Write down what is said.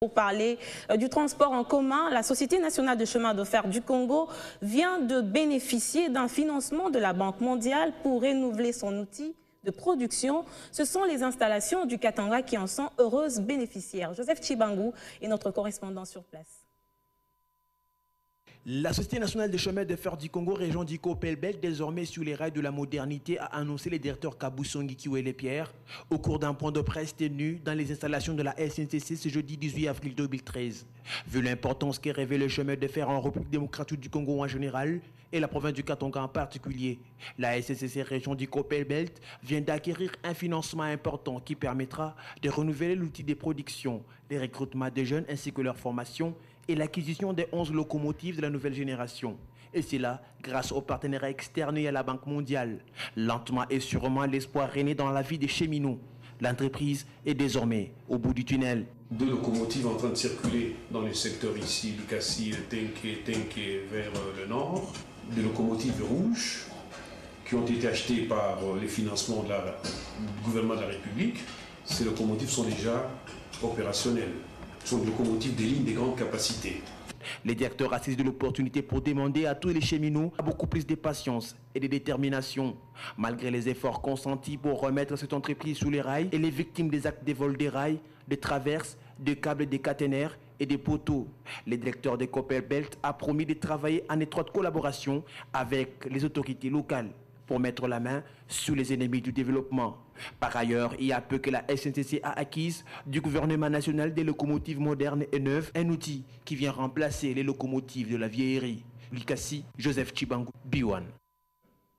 Pour parler du transport en commun, la Société nationale de chemin de fer du Congo vient de bénéficier d'un financement de la Banque mondiale pour renouveler son outil de production. Ce sont les installations du Katanga qui en sont heureuses bénéficiaires. Joseph Chibangu est notre correspondant sur place. La Société nationale des chemins de fer du Congo, région d'Iko-Pelbel, désormais sur les rails de la modernité, a annoncé les directeurs Kaboussongi Kiwele-Pierre au cours d'un point de presse tenu dans les installations de la SNCC ce jeudi 18 avril 2013. Vu l'importance qu'est revêt le chemin de fer en République démocratique du Congo en général et la province du Katanga en particulier, la SNCC région d'Iko-Pelbel vient d'acquérir un financement important qui permettra de renouveler l'outil de production, les recrutements des jeunes ainsi que leur formation et l'acquisition des 11 locomotives de la nouvelle génération. Et c'est là, grâce aux partenaires externes et à la Banque mondiale. Lentement et sûrement, l'espoir renaît dans la vie des cheminots. L'entreprise est désormais au bout du tunnel. 2 locomotives en train de circuler dans le secteur ici, Lukasi et Tenke vers le nord. Des locomotives rouges qui ont été achetées par les financements du gouvernement de la République. Ces locomotives sont déjà opérationnelles. Ce sont des locomotives des lignes de grande capacité. Les directeurs assisent de l'opportunité pour demander à tous les cheminots beaucoup plus de patience et de détermination. Malgré les efforts consentis pour remettre cette entreprise sous les rails et les victimes des actes de vol des rails, de traverses, de câbles, des caténaires et des poteaux, le directeur de Copperbelt a promis de travailler en étroite collaboration avec les autorités locales pour mettre la main sur les ennemis du développement. Par ailleurs, il y a peu que la SNCC a acquise du gouvernement national des locomotives modernes et neuves, un outil qui vient remplacer les locomotives de la vieillerie. Lukasi, Joseph Chibangu, B1.